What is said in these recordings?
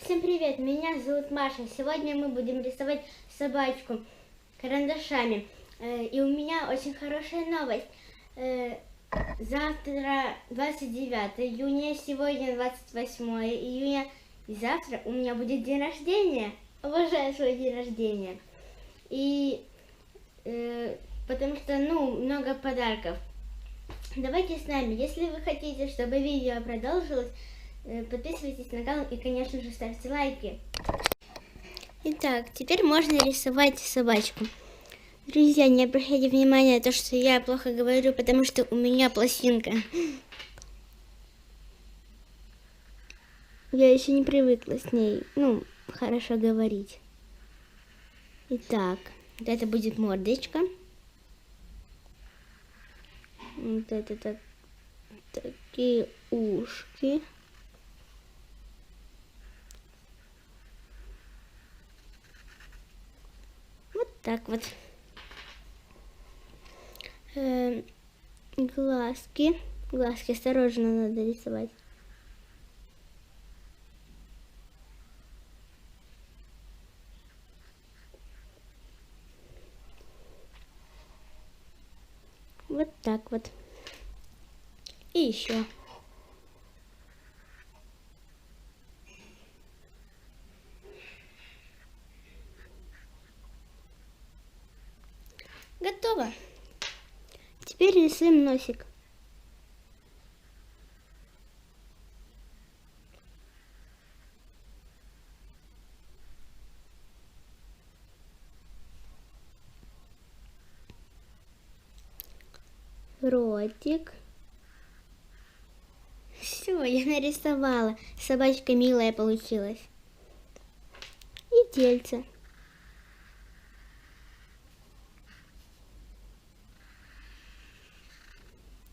Всем привет, меня зовут Маша. Сегодня мы будем рисовать собачку карандашами. И у меня очень хорошая новость. Завтра 29 июня, сегодня 28 июня. И завтра у меня будет день рождения. Обожаю свой день рождения. И потому что, много подарков. Давайте с нами. Если вы хотите, чтобы видео продолжилось, подписывайтесь на канал и, конечно же, ставьте лайки. Итак, теперь можно рисовать собачку. Друзья, не обращайте внимания на то, что я плохо говорю, потому что у меня пластинка. Я еще не привыкла с ней, хорошо говорить. Итак, вот это будет мордочка. Вот это такие ушки. Вот так вот. Глазки. Глазки осторожно надо рисовать. Вот так вот. И еще. Готово. Теперь рисуем носик. Ротик. Все, я нарисовала. Собачка милая получилась. И тельце.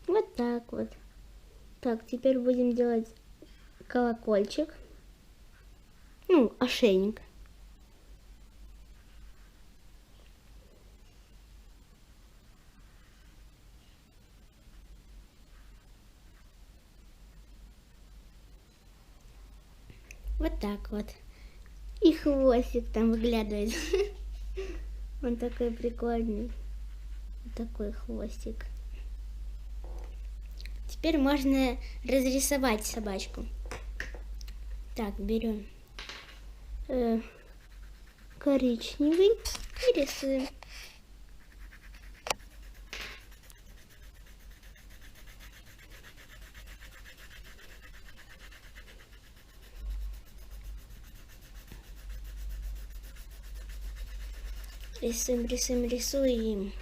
Вот так вот. Так, теперь будем делать колокольчик. Ошейник. Вот так вот. И хвостик там выглядывает. Он такой прикольный. Вот такой хвостик. Теперь можно разрисовать собачку. Так, берем коричневый и рисуем. Рисуем.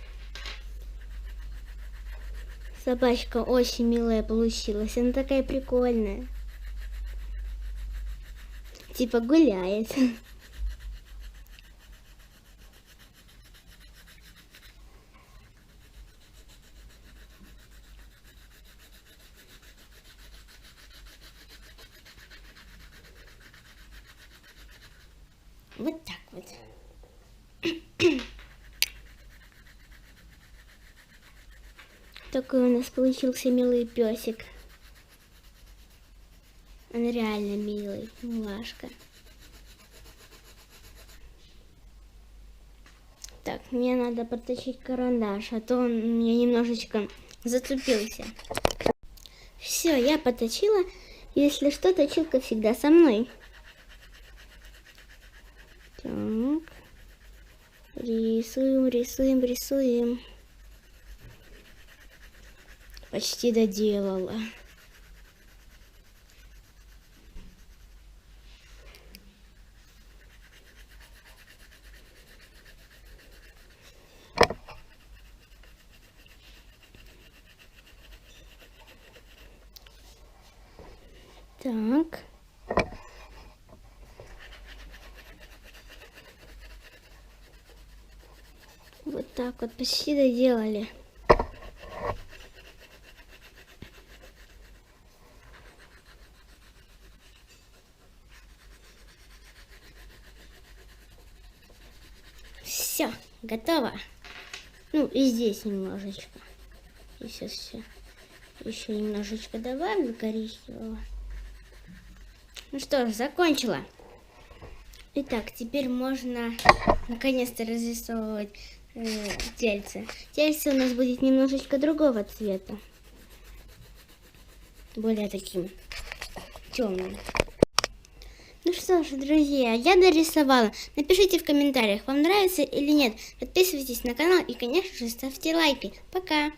Собачка очень милая получилась. Она такая прикольная. Типа гуляет. Вот так вот. Такой у нас получился милый песик. Он реально милый, милашка. Так, мне надо подточить карандаш, а то он у меня немножечко зацепился. Все, я подточила. Если что, точилка всегда со мной. Так. Рисуем. Почти доделала. Так. Вот так вот почти доделали. Все, готово. И здесь немножечко. И сейчас все. Еще немножечко добавлю коричневого. Ну что ж, закончила. Итак, теперь можно наконец-то разрисовывать тельце. Тельце у нас будет немножечко другого цвета. Более таким темным. Ну что ж, друзья, я дорисовала. Напишите в комментариях, вам нравится или нет. Подписывайтесь на канал и, конечно же, ставьте лайки. Пока!